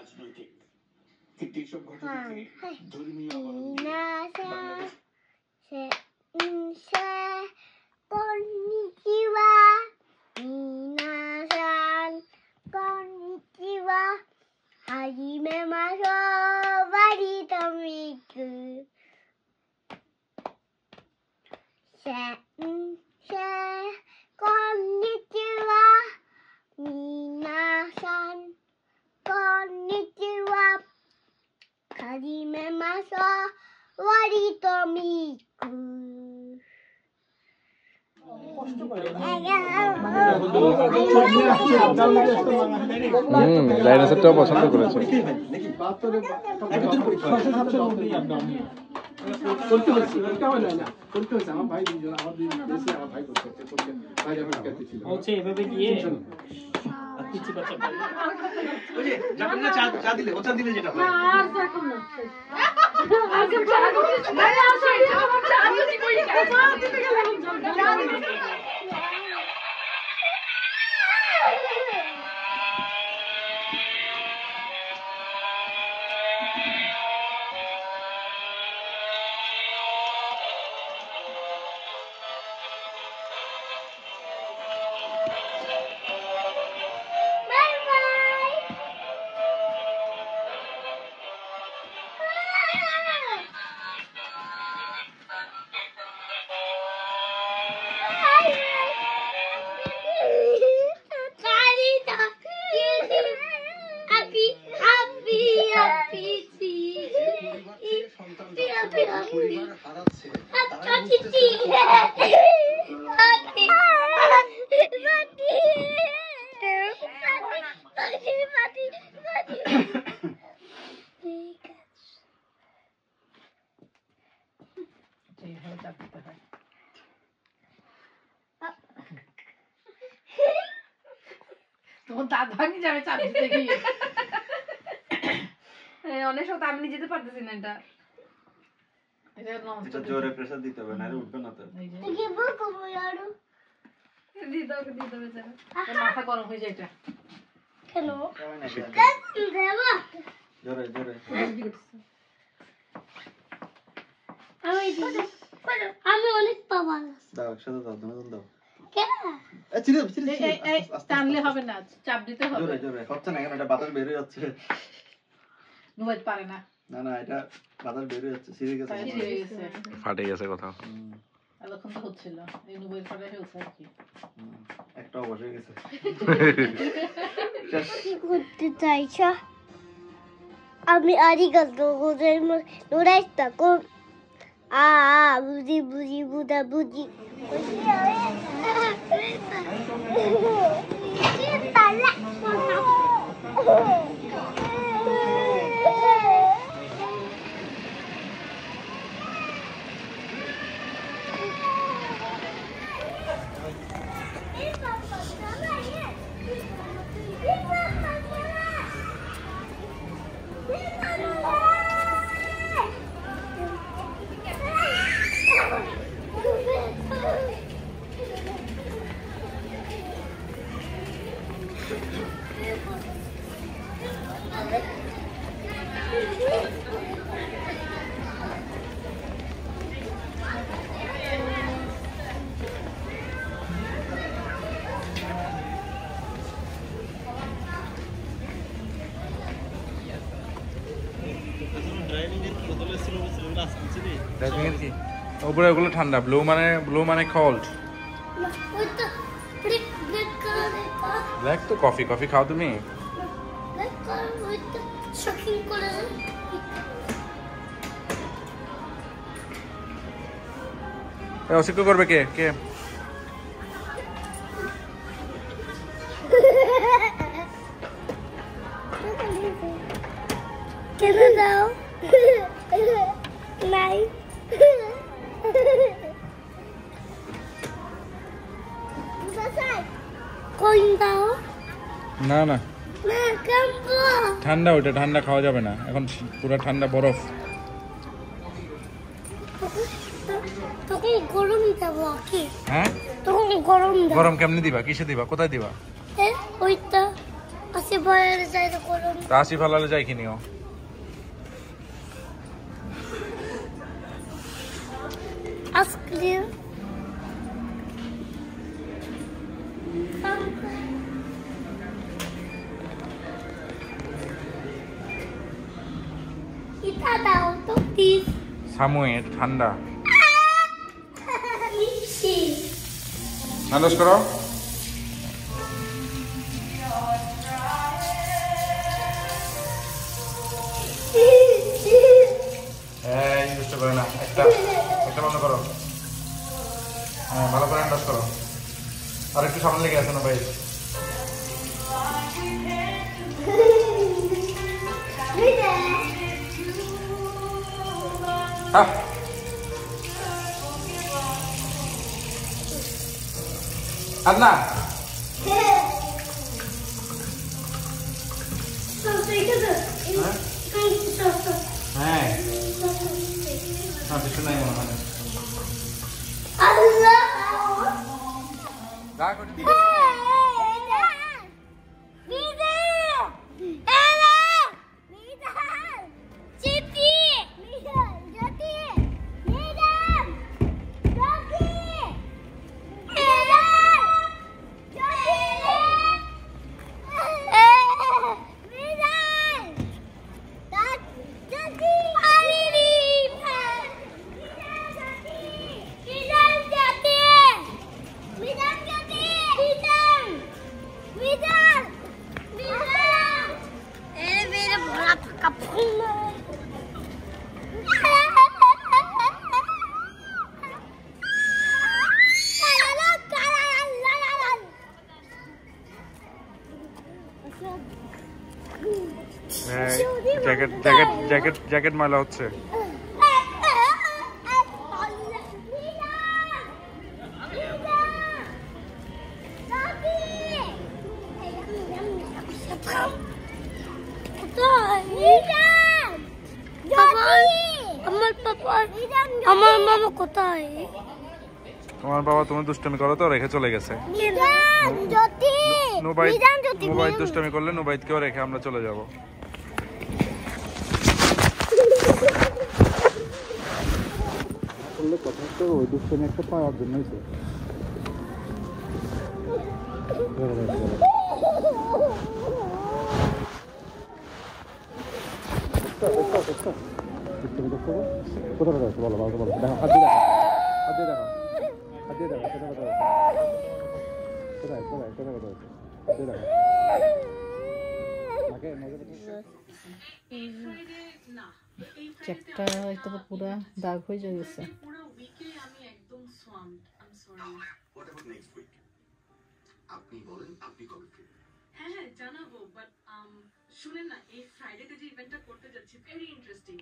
রাজনৈতিক কিন্তু এইসব ঘটনাকে ধর্মীয় ডাইনোসরটাও পছন্দ করেছে। এভাবে গিয়ে চা দিলে ওটা দিলে যেটা তোমার দাঁত ভাঙি যাবে চাপ দিতে গিয়ে। অনেক সময় আমি যেতে পারতেছি না। এটা জোরে প্রেসার দিতে হবে, না উঠবে না তো। মাথা গরম হয়ে যায় এটা। জোরে জোরে আমি অনেক পাওয়া দাও, একসাথে দাও, দুজন দাও। টানলে হবে না, চাপ দিতে হবে। জোরে জোরে হচ্ছে না, এটা বাতাস বের হয়ে যাচ্ছে। নুবাইত পারে না। না না, এটা বাতাস বের হয়ে যাচ্ছে, ছিঁড়ে গেছে, ফাটে গেছে কোথাও। এতক্ষণ তো হচ্ছিল, এই নুবাইত ফাটে হচ্ছে আর কি। একটাও বসে গেছে। কি করতে চাইছ? আমি আরিগাতো গোজাইমাসু কোন বুঝি বুঝি বুঝা বুঝি ওপরে ওগুলো ঠান্ডা, ব্লু মানে কোল্ড। ব্ল্যাক তো কফি খাও তুমি? অসুখ করবে কে কে? কেন দাও নাই কোন দাও? না না না কাম্পো ঠান্ডা, ওটা ঠান্ডা খাওয়া যাবে না এখন, পুরো ঠান্ডা বরফ। তখন গরম দেবো কি? হ্যাঁ তখন গরম দেবো। গরম কেমনে দিবা? কিসে দিবা? কোথায় দিবা? ওইটা আসি বলে যাই তো করুন রাশি ফালালে যাই কিনিও আইসক্রিম এটা দাও তো প্লিজ সামুয়ে ঠান্ডা মিষ্টি নান্দস করো এই দুষ্ট করে না একটা বন্ধ করো হ্যাঁ ভালো করে আন্দাজ করো আর একটু সামনে লেগে আছে না ভাই আর না হ্যাঁ না কিছু নাই মনে হয় গা করে দিই জ্যাকেট ময়লা হচ্ছে আমার মামা কোথায় তোমার বাবা তুমি দুষ্টামি করো তো রেখে চলে গেছে মোবাইল দুষ্টামি করলে নোবাইদকেও রেখে আমরা চলে যাব কথা তো ওই দুষ্টামি একটা পাওয়ার জন্যই তো কোথায় রয়েছে বলো বলো বলো দেখো হাত দিয়ে দেখো হাত দিয়ে দেখো কোথায় কোথায় কোথায় কোথায় কোথায় কোথায় হাত দিয়ে দেখো চেকটা হয়তো পুরো দাগ হয়ে গেছে আপনি বলেন আপনি কবে ফ্রি হ্যাঁ হ্যাঁ জানাবো বাট শুনেন না এই ফ্রাইডেতে যে ইভেন্টটা করতে যাচ্ছি ভেরি ইন্টারেস্টিং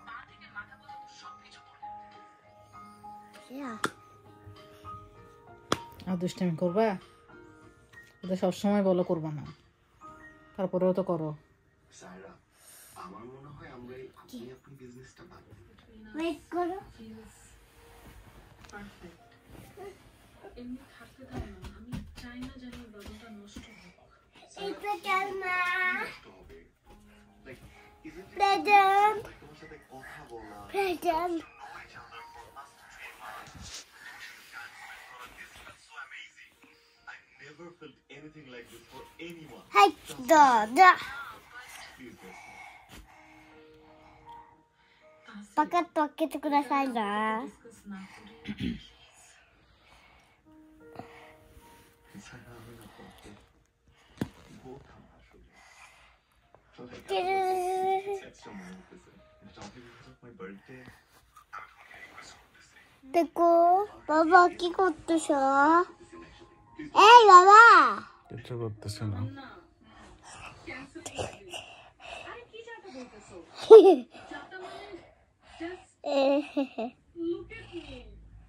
পা থেকে মাথা পর্যন্ত সবকিছু আর দুষ্টামি করবা ওটা সবসময় বলো করবা না তারপরেও তো করো সায়রা আমার মনে হয় আমরা আপনি আপনি বিজনেসটা ভালো ওয়েট করো পারফেক্ট এমনি থাকতে দাও না আমি চাই না যেন বাবুটা নষ্ট হোক এটা কেমন হবে লাইক ইজ ইট প্রেজেন্ট তোমার সাথে কথা বলা present never felt anything like this for anyone. Hey, da. Please, guys. Pakai toket kudasai na. Discuss না করে সায়রা আমি না করতে বহুত আমার আসলে so like it's extra moment this and talking because of my birthday দেখো বাবা কি করতেছ এই বাবা কিছু করতেছে না ক্যান্সেল আরে কি যাতা বলতেছো যাতা মানে just look at me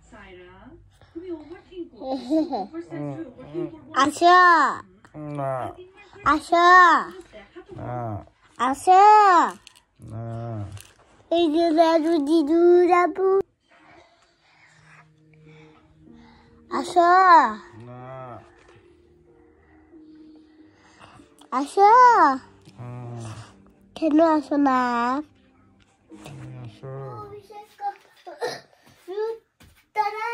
Saira তুমি ওভারথিংক করছো ওভার সেন্সরি ওভারথিংক করবো আসো না আসো দেখা তো না আসো না এই যে দাদু দিদু দাদু আসো না আসো কেন আসো না তারা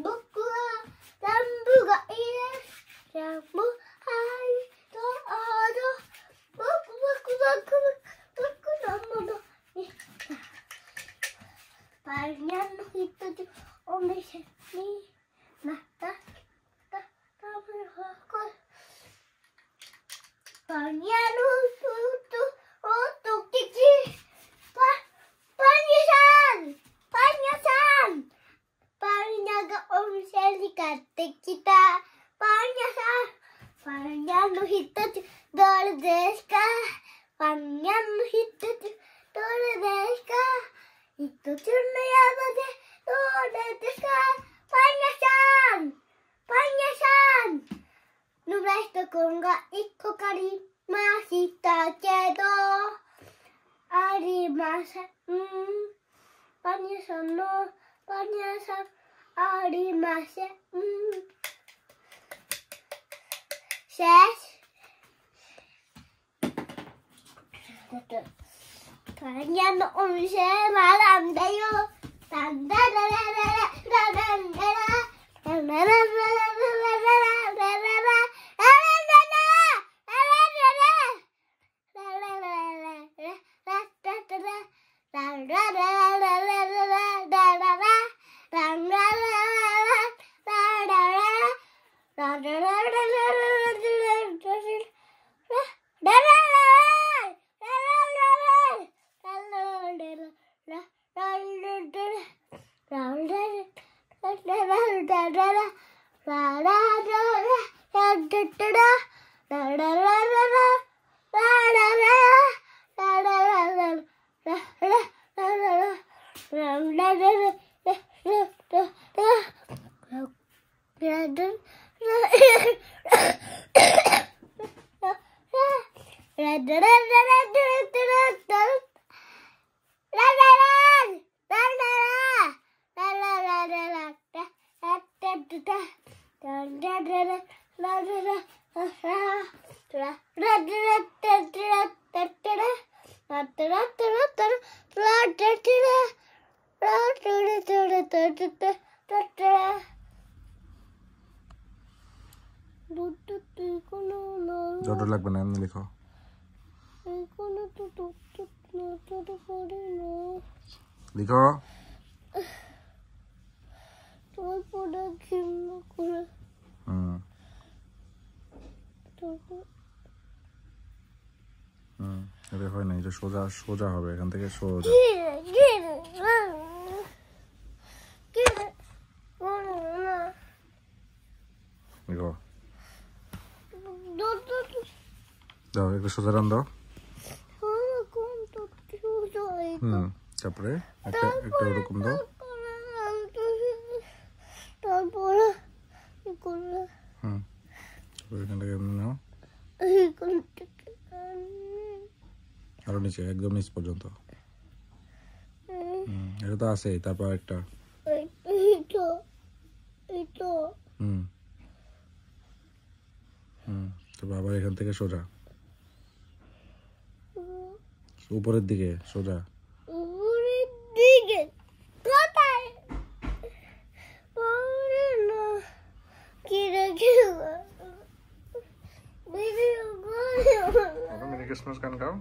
বুকুয়া রামবুগা ইয়ে রামবু হাই তো আরো বুকু বুকু বুকু বুকু রামবু Parian itu tuh om bisa nih mata tapi kok parian itu untuk kiki panyasan panyaga om selikat kita panyasan parian itu tuh dor deska parian itu tuh dor deska itu cuma ya bagi udah dekat panyasan nulis tukung gak ikut kali masih tak kedo hari masa panyasan hari masa ses Kalian om saya malam dayo tanda জটো লাগবে না এমনি লিখো লিখো এটা হয় না এটা সোজা সোজা হবে এখান থেকে সোজা লিখো দাও একটু সোজা রান দাও তারপরে একটা ওরকম দাও তারপরে এখানটাকে এমনি নাও আরো নিচে একদম নিচ পর্যন্ত এটা তো আছে তারপর একটা তারপর আবার এখান থেকে সোজা উপরের দিকে সোজা মিনি ক্রিসমাস গান গাও